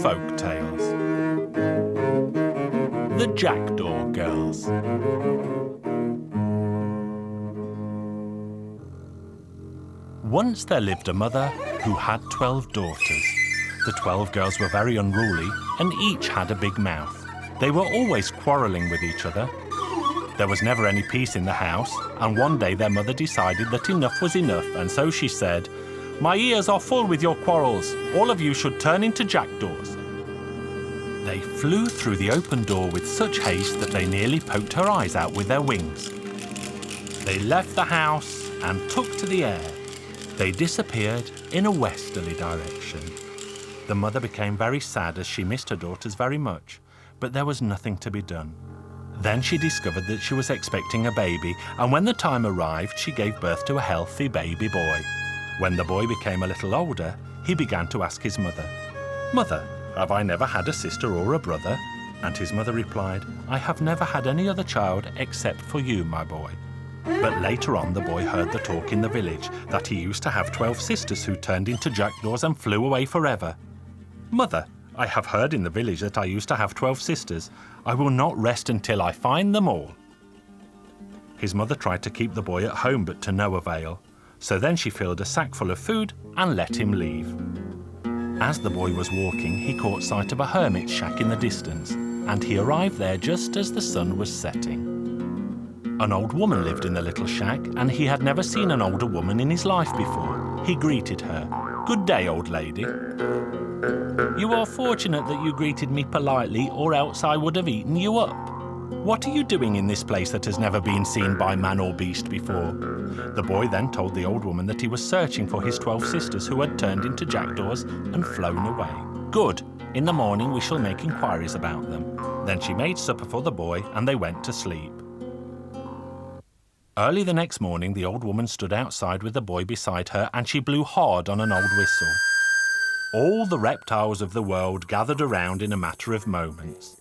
Folk Tales. The Jackdaw Girls. Once there lived a mother who had 12 daughters. The 12 girls were very unruly and each had a big mouth. They were always quarrelling with each other. There was never any peace in the house, and one day their mother decided that enough was enough, and so she said, "My ears are full with your quarrels. All of you should turn into jackdaws." They flew through the open door with such haste that they nearly poked her eyes out with their wings. They left the house and took to the air. They disappeared in a westerly direction. The mother became very sad as she missed her daughters very much, but there was nothing to be done. Then she discovered that she was expecting a baby, and when the time arrived, she gave birth to a healthy baby boy. When the boy became a little older, he began to ask his mother, "Mother, have I never had a sister or a brother?" And his mother replied, "I have never had any other child except for you, my boy." But later on, the boy heard the talk in the village that he used to have 12 sisters who turned into jackdaws and flew away forever. "Mother, I have heard in the village that I used to have 12 sisters. I will not rest until I find them all." His mother tried to keep the boy at home, but to no avail. So then she filled a sack full of food and let him leave. As the boy was walking, he caught sight of a hermit's shack in the distance, and he arrived there just as the sun was setting. An old woman lived in the little shack, and he had never seen an older woman in his life before. He greeted her. "Good day, old lady." "You are fortunate that you greeted me politely, or else I would have eaten you up. What are you doing in this place that has never been seen by man or beast before?" The boy then told the old woman that he was searching for his 12 sisters who had turned into jackdaws and flown away. "Good. In the morning we shall make inquiries about them." Then she made supper for the boy and they went to sleep. Early the next morning, the old woman stood outside with the boy beside her and she blew hard on an old whistle. All the reptiles of the world gathered around in a matter of moments.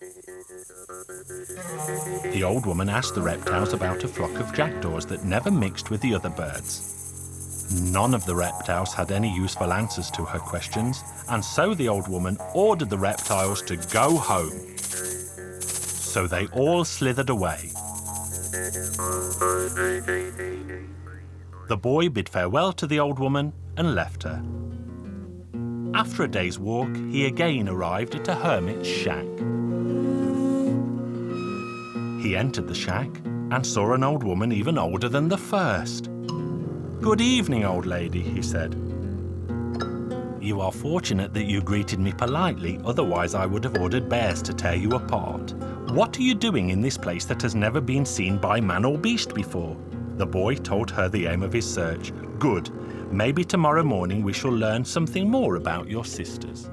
The old woman asked the reptiles about a flock of jackdaws that never mixed with the other birds. None of the reptiles had any useful answers to her questions, and so the old woman ordered the reptiles to go home. So they all slithered away. The boy bid farewell to the old woman and left her. After a day's walk, he again arrived at a hermit's shack. He entered the shack and saw an old woman even older than the first. "Good evening, old lady," he said. "You are fortunate that you greeted me politely, otherwise I would have ordered bears to tear you apart. What are you doing in this place that has never been seen by man or beast before?" The boy told her the aim of his search. "Good. Maybe tomorrow morning we shall learn something more about your sisters."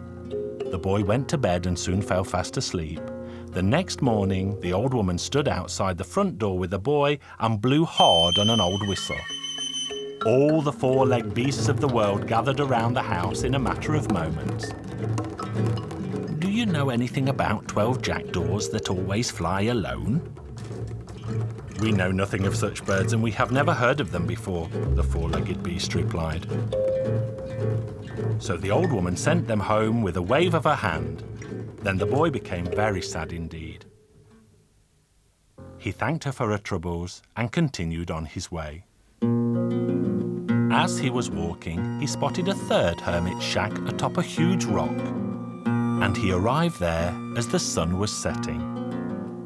The boy went to bed and soon fell fast asleep. The next morning, the old woman stood outside the front door with the boy and blew hard on an old whistle. All the 4-legged beasts of the world gathered around the house in a matter of moments. "Do you know anything about 12 jackdaws that always fly alone?" "We know nothing of such birds and we have never heard of them before," the 4-legged beast replied. So the old woman sent them home with a wave of her hand. Then the boy became very sad indeed. He thanked her for her troubles and continued on his way. As he was walking, he spotted a third hermit's shack atop a huge rock, and he arrived there as the sun was setting.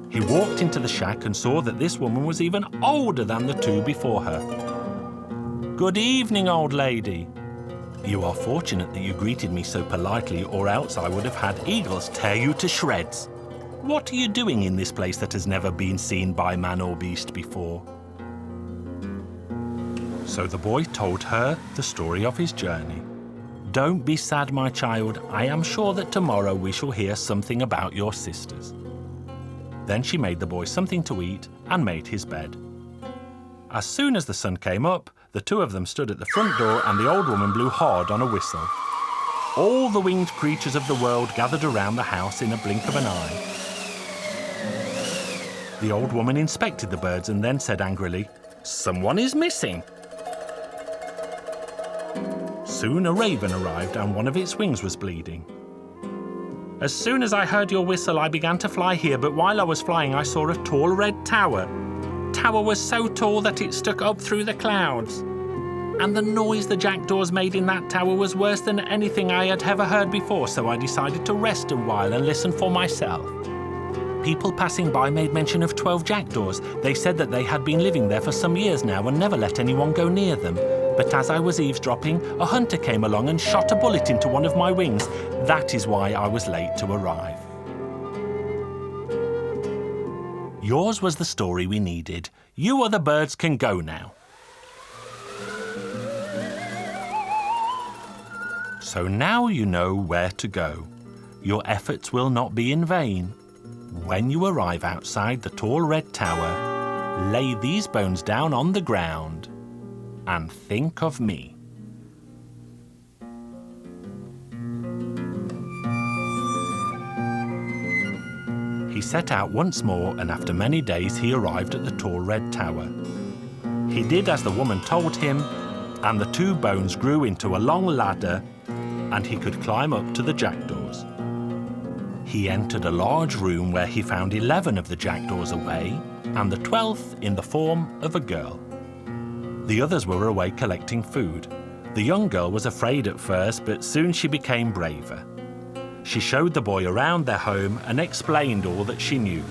He walked into the shack and saw that this woman was even older than the two before her. "Good evening, old lady." "You are fortunate that you greeted me so politely, or else I would have had eagles tear you to shreds. What are you doing in this place that has never been seen by man or beast before?" So the boy told her the story of his journey. "Don't be sad, my child. I am sure that tomorrow we shall hear something about your sisters." Then she made the boy something to eat and made his bed. As soon as the sun came up, the two of them stood at the front door and the old woman blew hard on a whistle. All the winged creatures of the world gathered around the house in a blink of an eye. The old woman inspected the birds and then said angrily, "Someone is missing." Soon a raven arrived and one of its wings was bleeding. As soon as I heard your whistle, I began to fly here, but while I was flying, I saw a tall red tower. Tower was so tall that it stuck up through the clouds. And the noise the jackdaws made in that tower was worse than anything I had ever heard before, so I decided to rest a while and listen for myself. People passing by made mention of 12 jackdaws. They said that they had been living there for some years now and never let anyone go near them. But as I was eavesdropping, a hunter came along and shot a bullet into one of my wings. That is why I was late to arrive. Yours was the story we needed. You other birds can go now. So now you know where to go. Your efforts will not be in vain. When you arrive outside the tall red tower, lay these bones down on the ground and think of me. He set out once more, and after many days he arrived at the tall red tower. He did as the woman told him, and the 2 bones grew into a long ladder, and he could climb up to the jackdaws. He entered a large room where he found 11 of the jackdaws away, and the 12th in the form of a girl. The others were away collecting food. The young girl was afraid at first, but soon she became braver. She showed the boy around their home and explained all that she knew.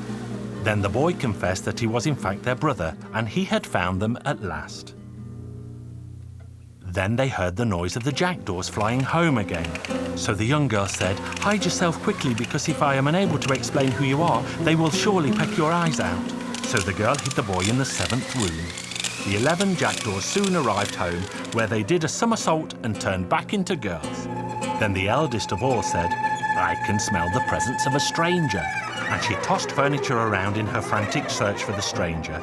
Then the boy confessed that he was in fact their brother, and he had found them at last. Then they heard the noise of the jackdaws flying home again. So the young girl said, "Hide yourself quickly, because if I am unable to explain who you are, they will surely peck your eyes out." So the girl hid the boy in the 7th room. The 11 jackdaws soon arrived home, where they did a somersault and turned back into girls. Then the eldest of all said, "I can smell the presence of a stranger." And she tossed furniture around in her frantic search for the stranger.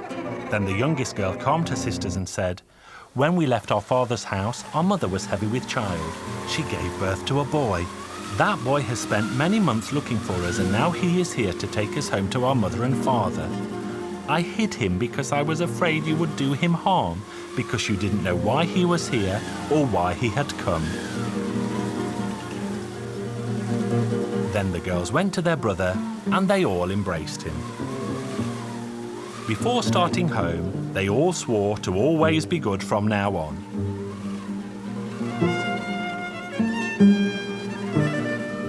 Then the youngest girl calmed her sisters and said, "When we left our father's house, our mother was heavy with child. She gave birth to a boy. That boy has spent many months looking for us, and now he is here to take us home to our mother and father. I hid him because I was afraid you would do him harm, because you didn't know why he was here or why he had come." Then the girls went to their brother, and they all embraced him. Before starting home, they all swore to always be good from now on.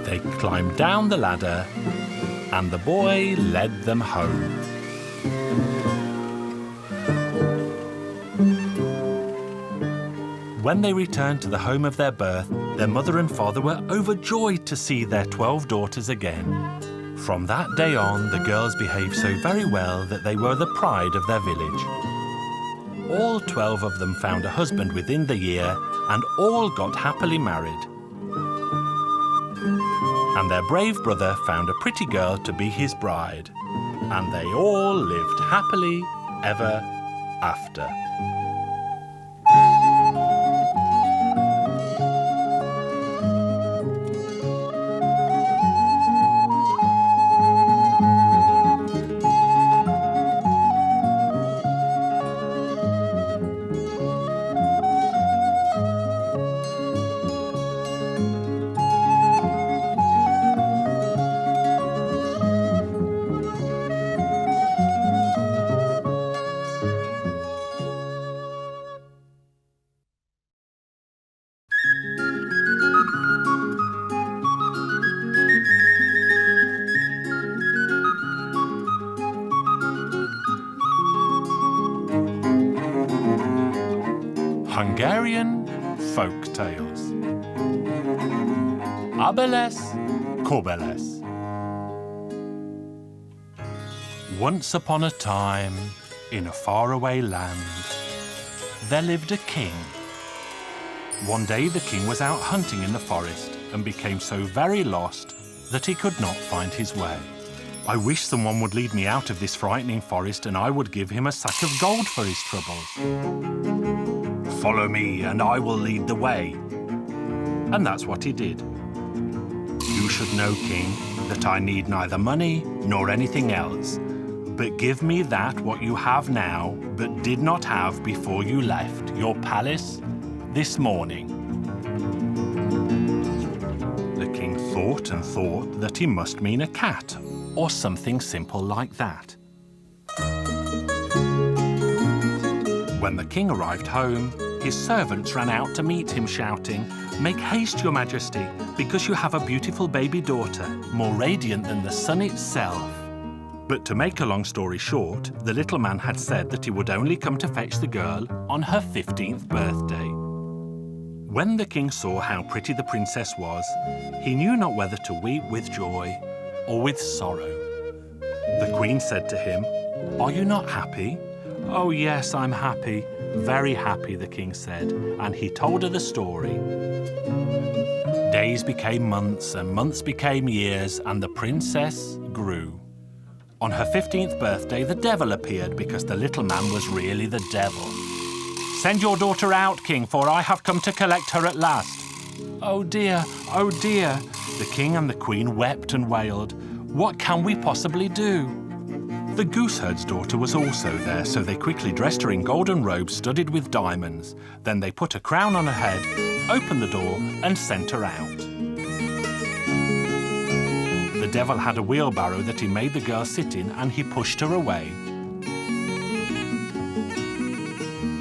They climbed down the ladder, and the boy led them home. When they returned to the home of their birth, their mother and father were overjoyed to see their 12 daughters again. From that day on, the girls behaved so very well that they were the pride of their village. All 12 of them found a husband within the year, and all got happily married. And their brave brother found a pretty girl to be his bride, and they all lived happily ever after. Hungarian Folk Tales. Abeles Kobeles. Once upon a time, in a faraway land, there lived a king. One day the king was out hunting in the forest and became so very lost that he could not find his way. "I wish someone would lead me out of this frightening forest, and I would give him a sack of gold for his troubles." "Follow me, and I will lead the way." And that's what he did. "You should know, King, that I need neither money nor anything else, but give me that what you have now, but did not have before you left your palace this morning." The king thought and thought that he must mean a cat, or something simple like that. When the king arrived home, his servants ran out to meet him, shouting, "Make haste, your majesty, because you have a beautiful baby daughter, more radiant than the sun itself." But to make a long story short, the little man had said that he would only come to fetch the girl on her 15th birthday. When the king saw how pretty the princess was, he knew not whether to weep with joy or with sorrow. The queen said to him, "Are you not happy?" "Oh yes, I'm happy, very happy," the king said, and he told her the story. Days became months, and months became years, and the princess grew. On her 15th birthday, the devil appeared because the little man was really the devil. "Send your daughter out, king, for I have come to collect her at last." "Oh dear, oh dear." The king and the queen wept and wailed. "What can we possibly do?" The gooseherd's daughter was also there, so they quickly dressed her in golden robes studded with diamonds. Then they put a crown on her head, opened the door, and sent her out. The devil had a wheelbarrow that he made the girl sit in, and he pushed her away.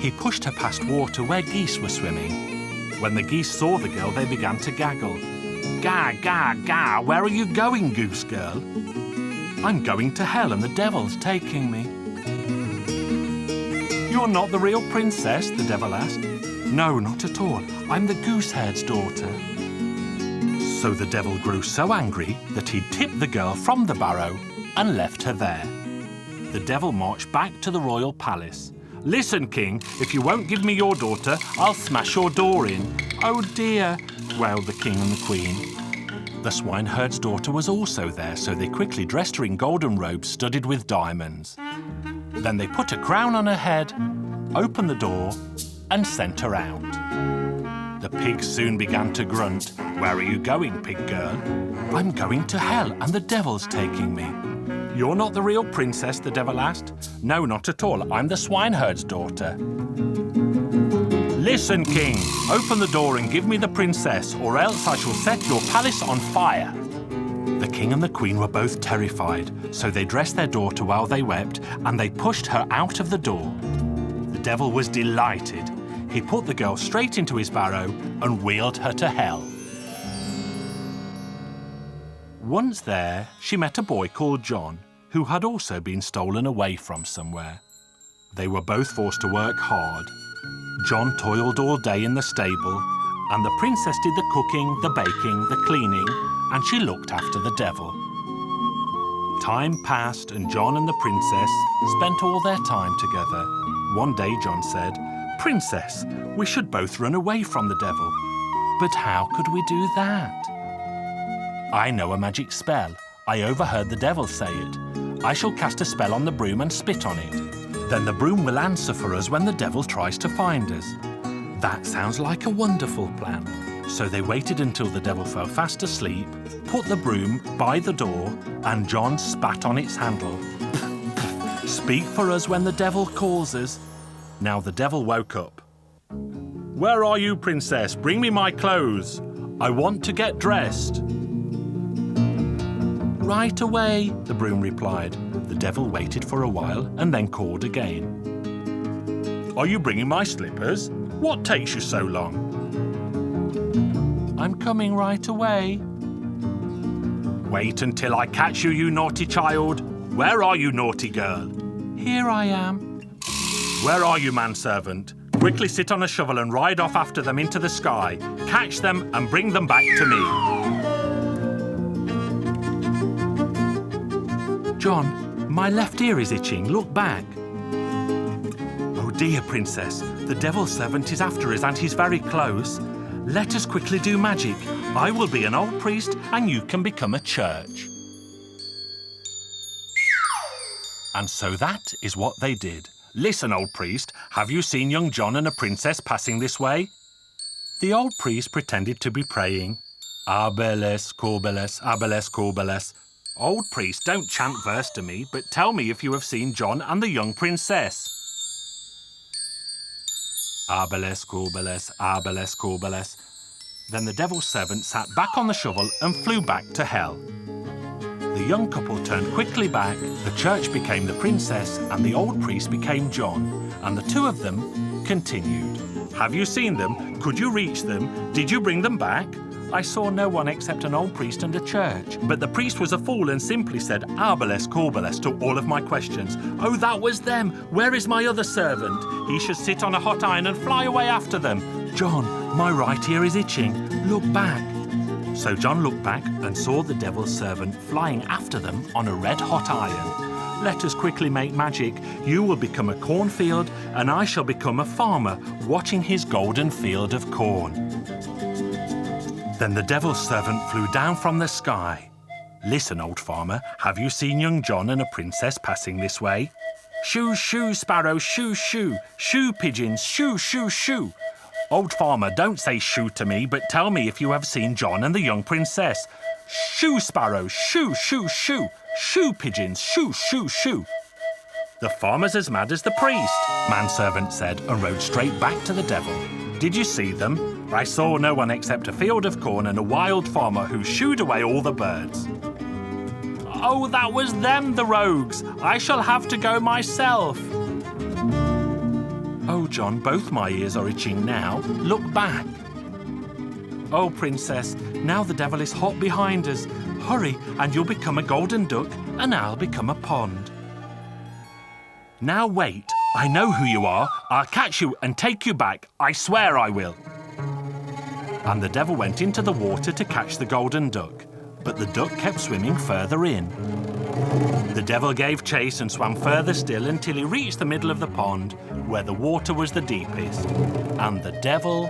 He pushed her past water where geese were swimming. When the geese saw the girl, they began to gaggle. "Ga, ga, ga, where are you going, goose girl?" "I'm going to hell and the devil's taking me." "You're not the real princess?" the devil asked. "No, not at all. I'm the gooseherd's daughter." So the devil grew so angry that he tipped the girl from the barrow and left her there. The devil marched back to the royal palace. "Listen, king, if you won't give me your daughter, I'll smash your door in." "Oh dear," wailed the king and the queen. The swineherd's daughter was also there, so they quickly dressed her in golden robes studded with diamonds. Then they put a crown on her head, opened the door, and sent her out. The pigs soon began to grunt. "Where are you going, pig girl?" "I'm going to hell, and the devil's taking me." "You're not the real princess?" the devil asked. "No, not at all. I'm the swineherd's daughter." "Listen, king, open the door and give me the princess, or else I shall set your palace on fire." The king and the queen were both terrified, so they dressed their daughter while they wept, and they pushed her out of the door. The devil was delighted. He put the girl straight into his barrow and wheeled her to hell. Once there, she met a boy called John, who had also been stolen away from somewhere. They were both forced to work hard. John toiled all day in the stable, and the princess did the cooking, the baking, the cleaning, and she looked after the devil. Time passed, and John and the princess spent all their time together. One day John said, "Princess, we should both run away from the devil." "But how could we do that?" "I know a magic spell. I overheard the devil say it. I shall cast a spell on the broom and spit on it. Then the broom will answer for us when the devil tries to find us." That sounds like a wonderful plan. So they waited until the devil fell fast asleep, put the broom by the door, and John spat on its handle. "Speak for us when the devil calls us." Now the devil woke up. "Where are you, princess? Bring me my clothes. I want to get dressed." "Right away," the broom replied. The devil waited for a while and then called again. "Are you bringing my slippers? What takes you so long?" "I'm coming right away." "Wait until I catch you, you naughty child. Where are you, naughty girl?" "Here I am." "Where are you, manservant? Quickly sit on a shovel and ride off after them into the sky. Catch them and bring them back to me." "John, my left ear is itching. Look back." "Oh dear, princess, the devil's servant is after us and he's very close. Let us quickly do magic. I will be an old priest and you can become a church." And so that is what they did. "Listen, old priest, have you seen young John and a princess passing this way?" The old priest pretended to be praying. "Abeles, corbeles, abeles, corbeles." "Old priest, don't chant verse to me, but tell me if you have seen John and the young princess." "Abeles, corbeles, abeles, corbeles." Then the devil's servant sat back on the shovel and flew back to hell. The young couple turned quickly back, the church became the princess, and the old priest became John, and the two of them continued. Have you seen them? Could you reach them? Did you bring them back? I saw no one except an old priest and a church. But the priest was a fool and simply said Arbalest Corbalest to all of my questions. Oh, that was them. Where is my other servant? He should sit on a hot iron and fly away after them. John, my right ear is itching. Look back. So John looked back and saw the devil's servant flying after them on a red-hot iron. Let us quickly make magic. You will become a cornfield, and I shall become a farmer, watching his golden field of corn. Then the devil's servant flew down from the sky. Listen, old farmer, have you seen young John and a princess passing this way? Shoo, shoo, sparrow, shoo, shoo. Shoo, pigeons, shoo, shoo, shoo. Old farmer, don't say shoo to me, but tell me if you have seen John and the young princess. Shoo, sparrow, shoo, shoo, shoo. Shoo, pigeons, shoo, shoo, shoo. The farmer's as mad as the priest, manservant said, and rode straight back to the devil. Did you see them? I saw no one except a field of corn and a wild farmer who shooed away all the birds. Oh, that was them, the rogues. I shall have to go myself. Oh, John, both my ears are itching now. Look back. Oh, princess, now the devil is hot behind us. Hurry, and you'll become a golden duck, and I'll become a pond. Now wait, I know who you are. I'll catch you and take you back. I swear I will. And the devil went into the water to catch the golden duck, but the duck kept swimming further in. The devil gave chase and swam further still until he reached the middle of the pond, where the water was the deepest, and the devil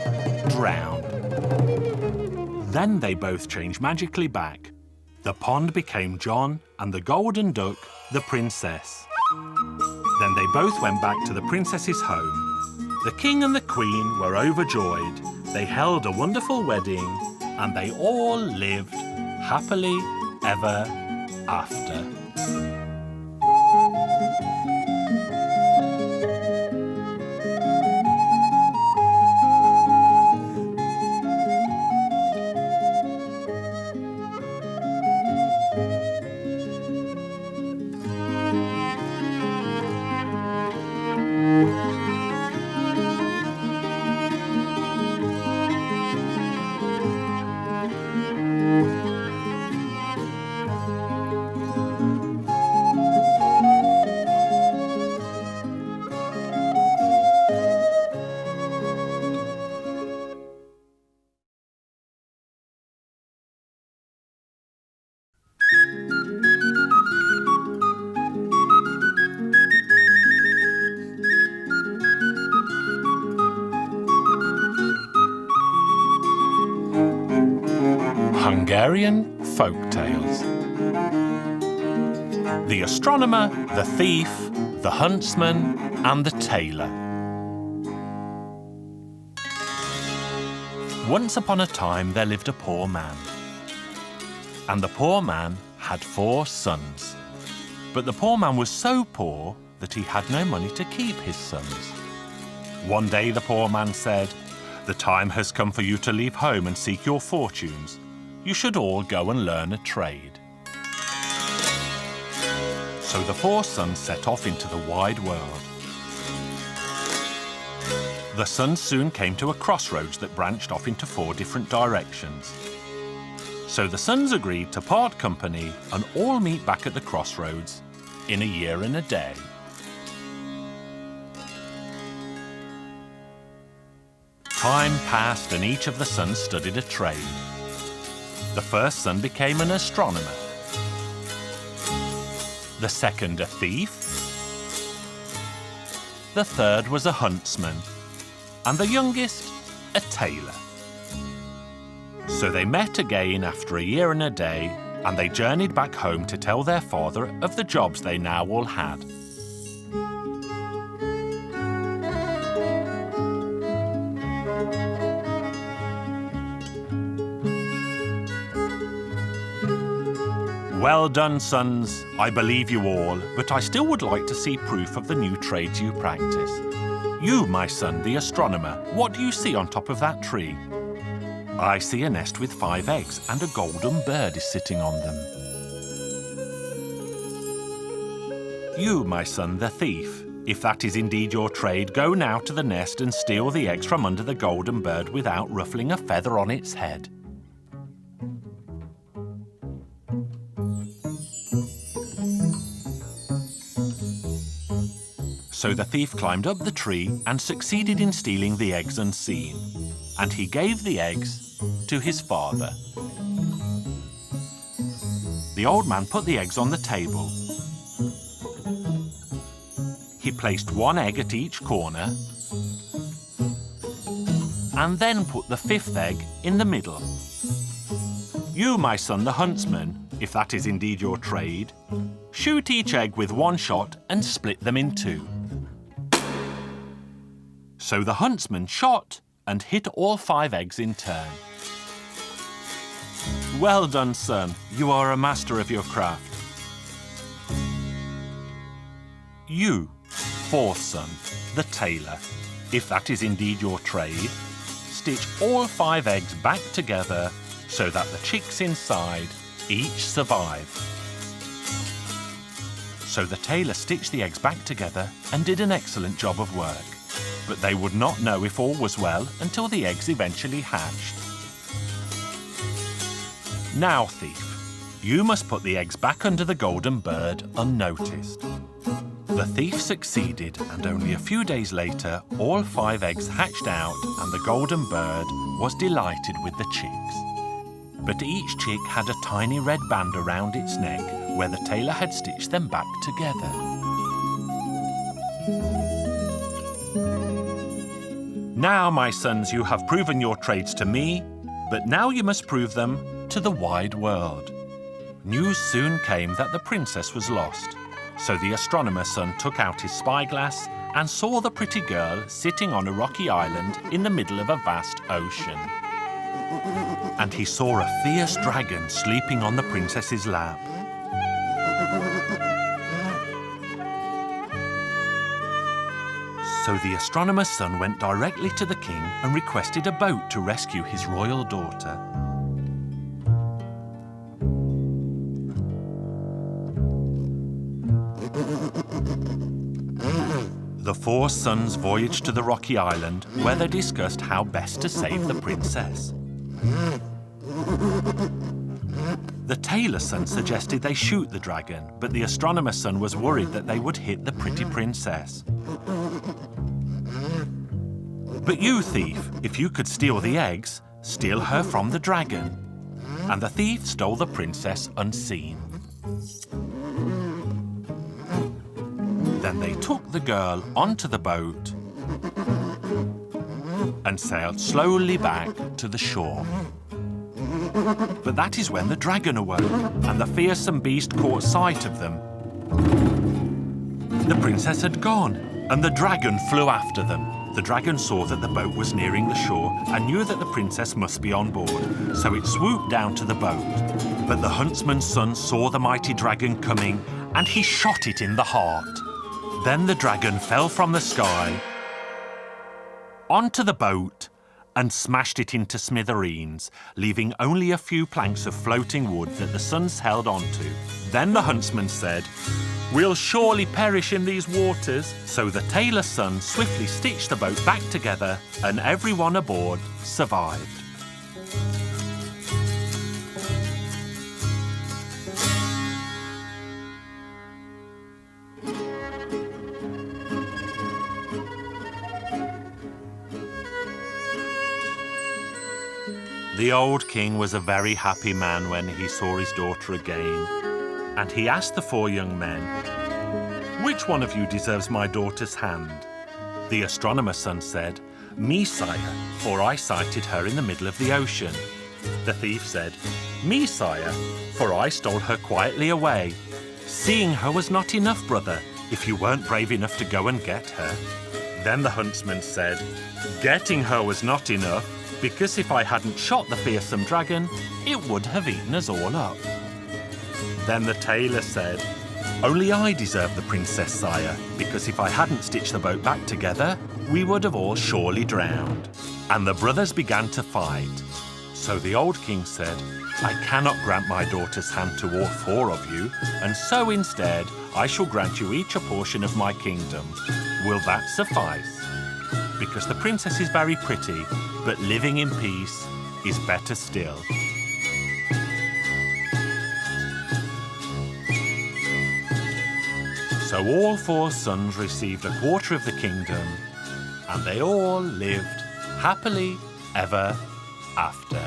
drowned. Then they both changed magically back. The pond became John, and the golden duck, the princess. Then they both went back to the princess's home. The king and the queen were overjoyed. They held a wonderful wedding, and they all lived happily ever after. Hungarian Folk Tales. The astronomer, the thief, the huntsman, and the tailor. Once upon a time there lived a poor man. And the poor man had 4 sons. But the poor man was so poor that he had no money to keep his sons. One day the poor man said, "The time has come for you to leave home and seek your fortunes. You should all go and learn a trade." So the 4 sons set off into the wide world. The sons soon came to a crossroads that branched off into 4 different directions. So the sons agreed to part company and all meet back at the crossroads in a year and a day. Time passed and each of the sons studied a trade. The first son became an astronomer, the second a thief, the third was a huntsman, and the youngest a tailor. So they met again after a year and a day, and they journeyed back home to tell their father of the jobs they now all had. Well done, sons. I believe you all, but I still would like to see proof of the new trades you practice. You, my son, the astronomer, what do you see on top of that tree? I see a nest with 5 eggs and a golden bird is sitting on them. You, my son, the thief, if that is indeed your trade, go now to the nest and steal the eggs from under the golden bird without ruffling a feather on its head. So the thief climbed up the tree and succeeded in stealing the eggs unseen. And he gave the eggs to his father. The old man put the eggs on the table. He placed 1 egg at each corner and then put the 5th egg in the middle. You, my son, the huntsman, if that is indeed your trade, shoot each egg with 1 shot and split them in 2. So the huntsman shot and hit all 5 eggs in turn. Well done, son. You are a master of your craft. You, 4th son, the tailor, if that is indeed your trade, stitch all 5 eggs back together so that the chicks inside each survive. So the tailor stitched the eggs back together and did an excellent job of work. But they would not know if all was well until the eggs eventually hatched. Now, thief, you must put the eggs back under the golden bird unnoticed. The thief succeeded, and only a few days later, all 5 eggs hatched out and the golden bird was delighted with the chicks. But each chick had a tiny red band around its neck where the tailor had stitched them back together. Now, my sons, you have proven your trades to me, but now you must prove them to the wide world. News soon came that the princess was lost, so the astronomer's son took out his spyglass and saw the pretty girl sitting on a rocky island in the middle of a vast ocean. And he saw a fierce dragon sleeping on the princess's lap. So the astronomer's son went directly to the king and requested a boat to rescue his royal daughter. The 4 sons voyaged to the rocky island where they discussed how best to save the princess. The tailor's son suggested they shoot the dragon, but the astronomer's son was worried that they would hit the pretty princess. But you, thief, if you could steal the eggs, steal her from the dragon. And the thief stole the princess unseen. Then they took the girl onto the boat and sailed slowly back to the shore. But that is when the dragon awoke, and the fearsome beast caught sight of them. The princess had gone, and the dragon flew after them. The dragon saw that the boat was nearing the shore and knew that the princess must be on board, so it swooped down to the boat. But the huntsman's son saw the mighty dragon coming, and he shot it in the heart. Then the dragon fell from the sky onto the boat and smashed it into smithereens, leaving only a few planks of floating wood that the sons held onto. Then the huntsman said, "We'll surely perish in these waters." So the tailor's son swiftly stitched the boat back together, and everyone aboard survived. The old king was a very happy man when he saw his daughter again, and he asked the 4 young men, "Which one of you deserves my daughter's hand?" The astronomer's son said, "Me, sire, for I sighted her in the middle of the ocean." The thief said, "Me, sire, for I stole her quietly away." "Seeing her was not enough, brother, if you weren't brave enough to go and get her." Then the huntsman said, "Getting her was not enough, because if I hadn't shot the fearsome dragon, it would have eaten us all up." Then the tailor said, "Only I deserve the princess, sire, because if I hadn't stitched the boat back together, we would have all surely drowned." And the brothers began to fight. So the old king said, "I cannot grant my daughter's hand to all 4 of you, and so instead I shall grant you each a portion of my kingdom. Will that suffice? Because the princess is very pretty, but living in peace is better still." So all 4 sons received a quarter of the kingdom, and they all lived happily ever after.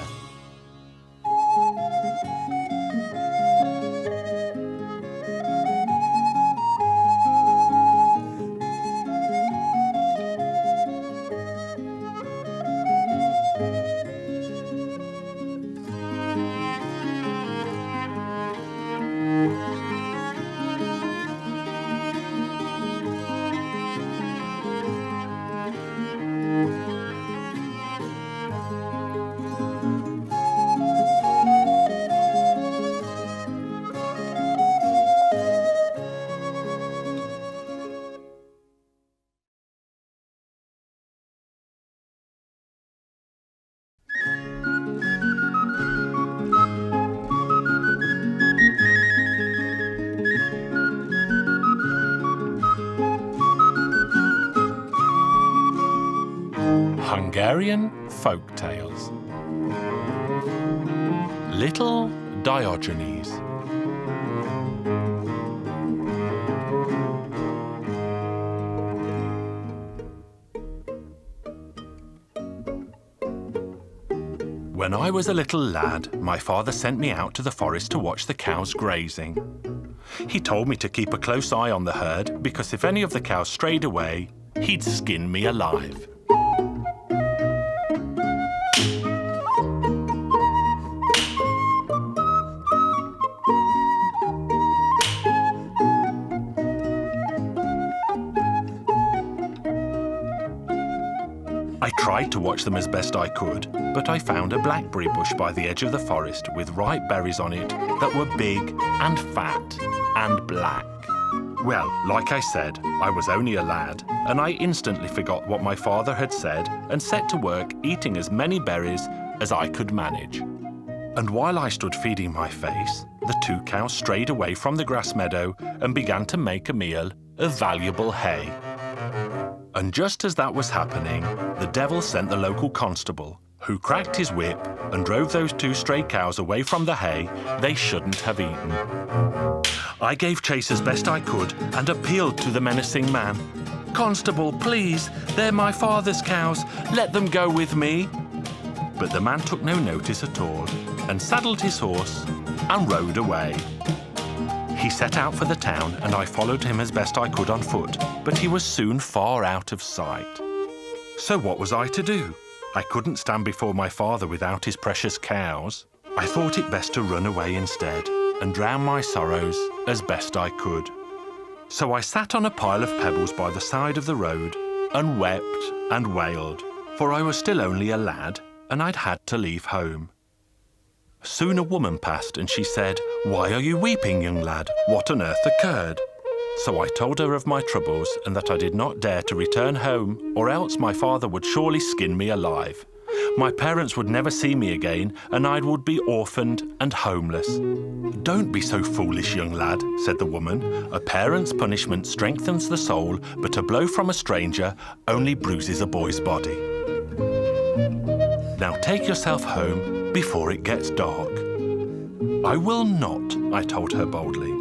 Hungarian Folk Tales. Little Diogenes. When I was a little lad, my father sent me out to the forest to watch the cows grazing. He told me to keep a close eye on the herd because if any of the cows strayed away, he'd skin me alive. I tried to watch them as best I could, but I found a blackberry bush by the edge of the forest with ripe berries on it that were big and fat and black. Well, like I said, I was only a lad, and I instantly forgot what my father had said and set to work eating as many berries as I could manage. And while I stood feeding my face, the 2 cows strayed away from the grass meadow and began to make a meal of valuable hay. And just as that was happening, the devil sent the local constable, who cracked his whip and drove those 2 stray cows away from the hay they shouldn't have eaten. I gave chase as best I could and appealed to the menacing man. "Constable, please, they're my father's cows. Let them go with me." But the man took no notice at all and saddled his horse and rode away. He set out for the town and I followed him as best I could on foot, but he was soon far out of sight. So what was I to do? I couldn't stand before my father without his precious cows. I thought it best to run away instead and drown my sorrows as best I could. So I sat on a pile of pebbles by the side of the road and wept and wailed, for I was still only a lad and I'd had to leave home. Soon a woman passed and she said, "Why are you weeping, young lad? What on earth occurred?" So I told her of my troubles and that I did not dare to return home, or else my father would surely skin me alive. My parents would never see me again and I would be orphaned and homeless. "Don't be so foolish, young lad," said the woman. "A parent's punishment strengthens the soul, but a blow from a stranger only bruises a boy's body. Now take yourself home before it gets dark." "I will not," I told her boldly.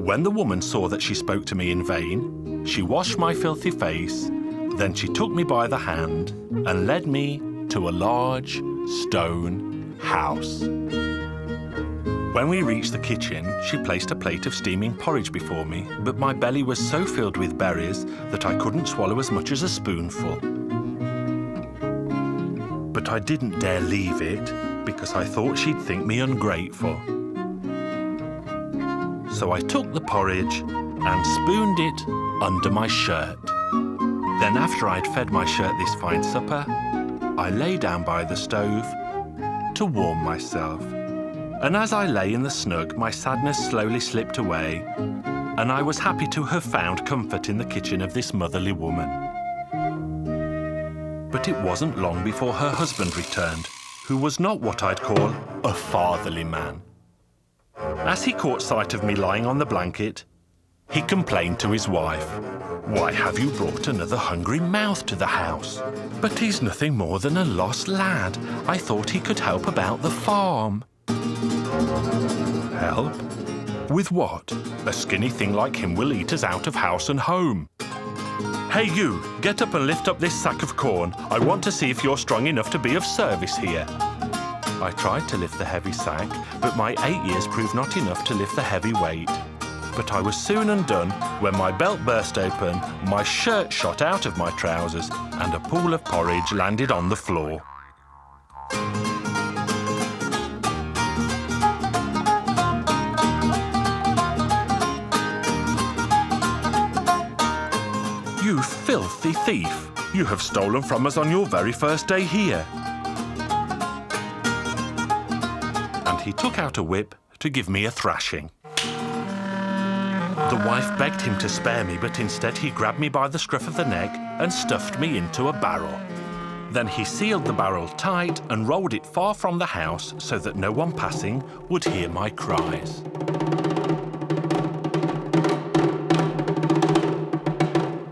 When the woman saw that she spoke to me in vain, she washed my filthy face, then she took me by the hand and led me to a large stone house. When we reached the kitchen, she placed a plate of steaming porridge before me, but my belly was so filled with berries that I couldn't swallow as much as a spoonful. But I didn't dare leave it because I thought she'd think me ungrateful. So I took the porridge and spooned it under my shirt. Then after I'd fed my shirt this fine supper, I lay down by the stove to warm myself. And as I lay in the snug, my sadness slowly slipped away, and I was happy to have found comfort in the kitchen of this motherly woman. But it wasn't long before her husband returned, who was not what I'd call a fatherly man. As he caught sight of me lying on the blanket, he complained to his wife, "Why have you brought another hungry mouth to the house? But he's nothing more than a lost lad. I thought he could help about the farm." Help? With what? A skinny thing like him will eat us out of house and home. Hey you, get up and lift up this sack of corn. I want to see if you're strong enough to be of service here. I tried to lift the heavy sack, but my 8 years proved not enough to lift the heavy weight. But I was soon undone when my belt burst open, my shirt shot out of my trousers, and a pool of porridge landed on the floor. You filthy thief! You have stolen from us on your very first day here. And he took out a whip to give me a thrashing. The wife begged him to spare me, but instead he grabbed me by the scruff of the neck and stuffed me into a barrel. Then he sealed the barrel tight and rolled it far from the house so that no one passing would hear my cries.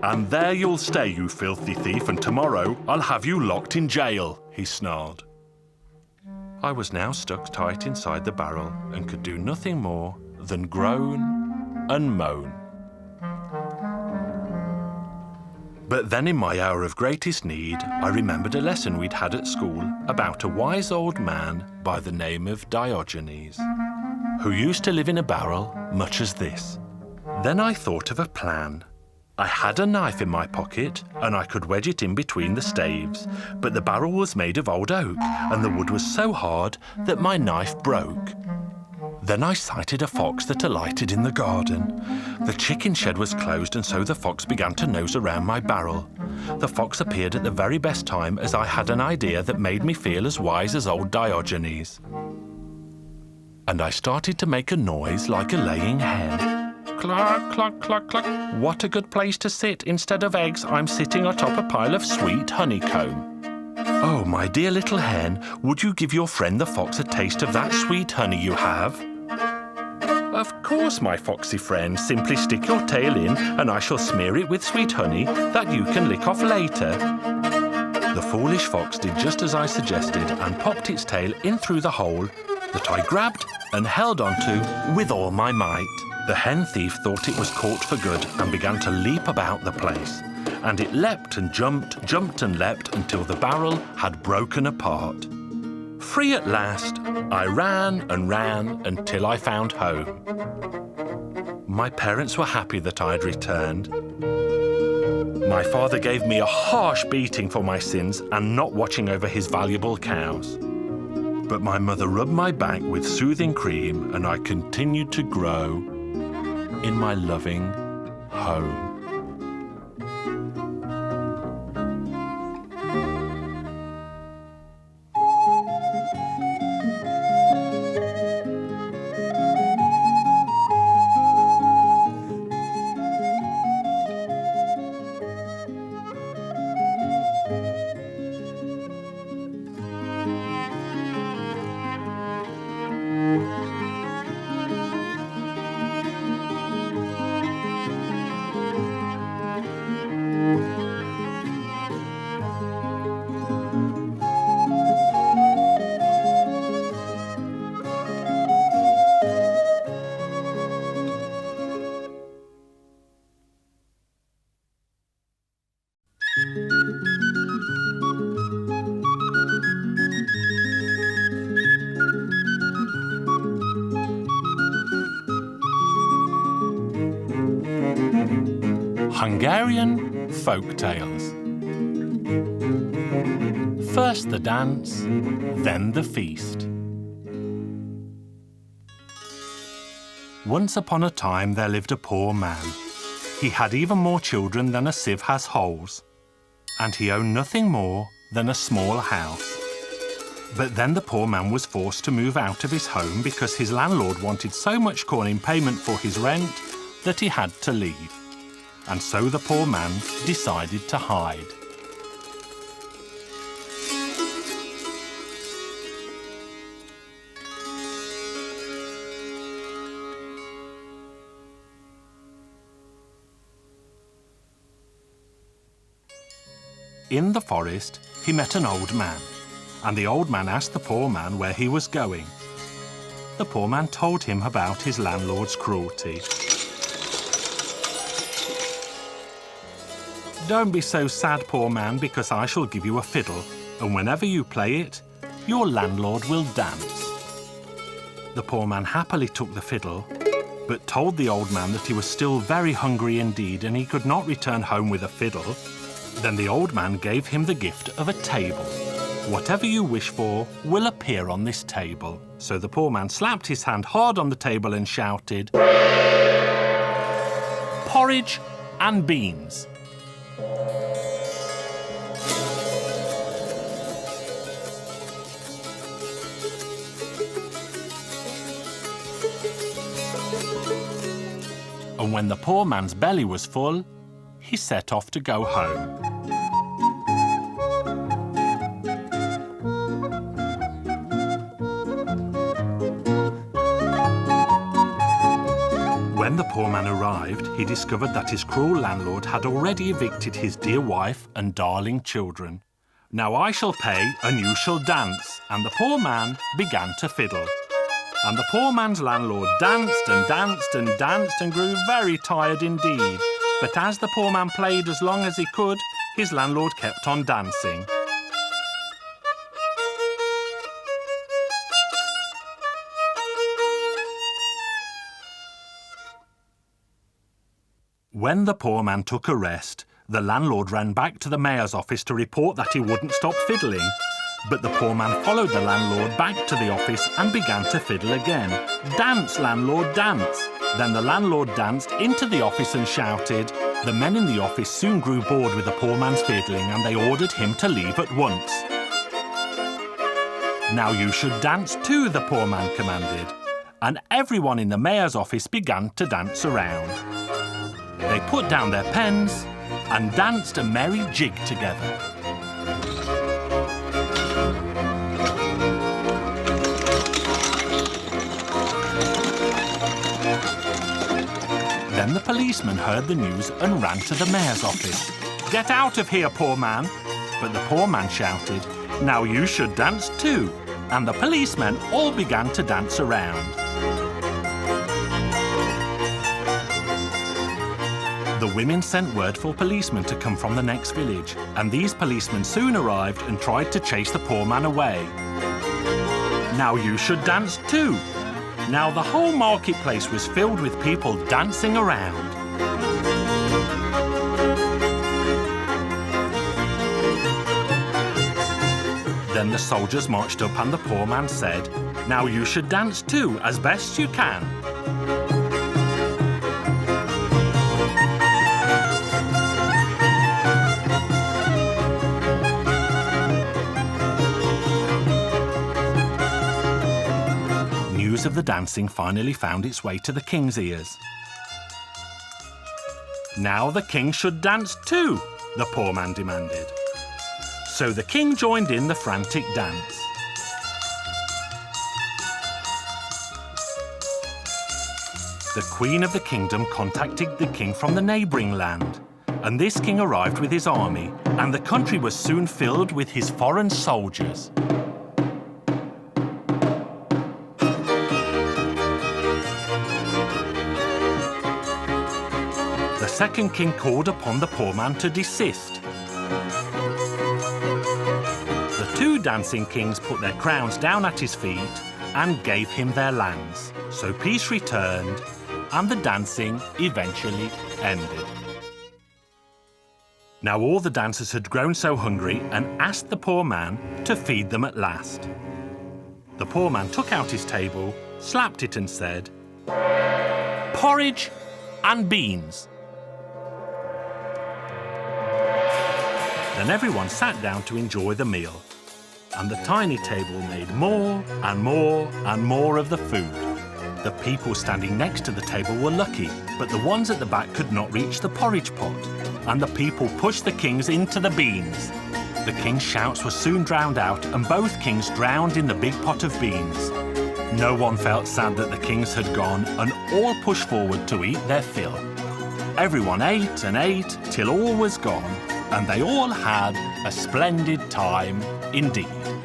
"And there you'll stay, you filthy thief, and tomorrow I'll have you locked in jail," he snarled. I was now stuck tight inside the barrel and could do nothing more than groan and moan. But then in my hour of greatest need, I remembered a lesson we'd had at school about a wise old man by the name of Diogenes, who used to live in a barrel much as this. Then I thought of a plan. I had a knife in my pocket and I could wedge it in between the staves, but the barrel was made of old oak and the wood was so hard that my knife broke. Then I sighted a fox that alighted in the garden. The chicken shed was closed and so the fox began to nose around my barrel. The fox appeared at the very best time as I had an idea that made me feel as wise as old Diogenes. And I started to make a noise like a laying hen. Cluck, cluck, cluck, cluck. What a good place to sit. Instead of eggs, I'm sitting atop a pile of sweet honeycomb. Oh, my dear little hen, would you give your friend the fox a taste of that sweet honey you have? Of course, my foxy friend. Simply stick your tail in and I shall smear it with sweet honey that you can lick off later. The foolish fox did just as I suggested and popped its tail in through the hole that I grabbed and held onto with all my might. The hen thief thought it was caught for good and began to leap about the place. And it leapt and jumped, jumped and leapt until the barrel had broken apart. Free at last, I ran and ran until I found home. My parents were happy that I had returned. My father gave me a harsh beating for my sins and not watching over his valuable cows. But my mother rubbed my back with soothing cream and I continued to grow in my loving home. Hungarian Folk Tales. First the dance, then the feast. Once upon a time there lived a poor man. He had even more children than a sieve has holes, and he owned nothing more than a small house. But then the poor man was forced to move out of his home because his landlord wanted so much corn in payment for his rent that he had to leave. And so the poor man decided to hide. In the forest, he met an old man, and the old man asked the poor man where he was going. The poor man told him about his landlord's cruelty. "Don't be so sad, poor man, because I shall give you a fiddle, and whenever you play it, your landlord will dance." The poor man happily took the fiddle, but told the old man that he was still very hungry indeed and he could not return home with a fiddle. Then the old man gave him the gift of a table. "Whatever you wish for will appear on this table." So the poor man slapped his hand hard on the table and shouted, "Porridge and beans." And when the poor man's belly was full, he set off to go home. When the poor man arrived, he discovered that his cruel landlord had already evicted his dear wife and darling children. "Now I shall pay and you shall dance," and the poor man began to fiddle. And the poor man's landlord danced and danced and danced and grew very tired indeed. But as the poor man played as long as he could, his landlord kept on dancing. When the poor man took a rest, the landlord ran back to the mayor's office to report that he wouldn't stop fiddling. But the poor man followed the landlord back to the office and began to fiddle again. "Dance, landlord, dance!" Then the landlord danced into the office and shouted. The men in the office soon grew bored with the poor man's fiddling and they ordered him to leave at once. "Now you should dance too," the poor man commanded. And everyone in the mayor's office began to dance around. They put down their pens and danced a merry jig together. Then the policeman heard the news and ran to the mayor's office. "Get out of here, poor man!" But the poor man shouted, "Now you should dance too!" And the policemen all began to dance around. The women sent word for policemen to come from the next village, and these policemen soon arrived and tried to chase the poor man away. "Now you should dance too!" Now the whole marketplace was filled with people dancing around. Then the soldiers marched up and the poor man said, "Now you should dance too, as best you can." News of the dancing finally found its way to the king's ears. "Now the king should dance too," the poor man demanded. So the king joined in the frantic dance. The queen of the kingdom contacted the king from the neighbouring land, and this king arrived with his army, and the country was soon filled with his foreign soldiers. The second king called upon the poor man to desist. The two dancing kings put their crowns down at his feet and gave him their lands. So peace returned and the dancing eventually ended. Now all the dancers had grown so hungry and asked the poor man to feed them at last. The poor man took out his table, slapped it and said, "Porridge and beans." Then everyone sat down to enjoy the meal, and the tiny table made more and more and more of the food. The people standing next to the table were lucky, but the ones at the back could not reach the porridge pot, and the people pushed the kings into the beans. The king's shouts were soon drowned out, and both kings drowned in the big pot of beans. No one felt sad that the kings had gone, and all pushed forward to eat their fill. Everyone ate and ate till all was gone, and they all had a splendid time indeed.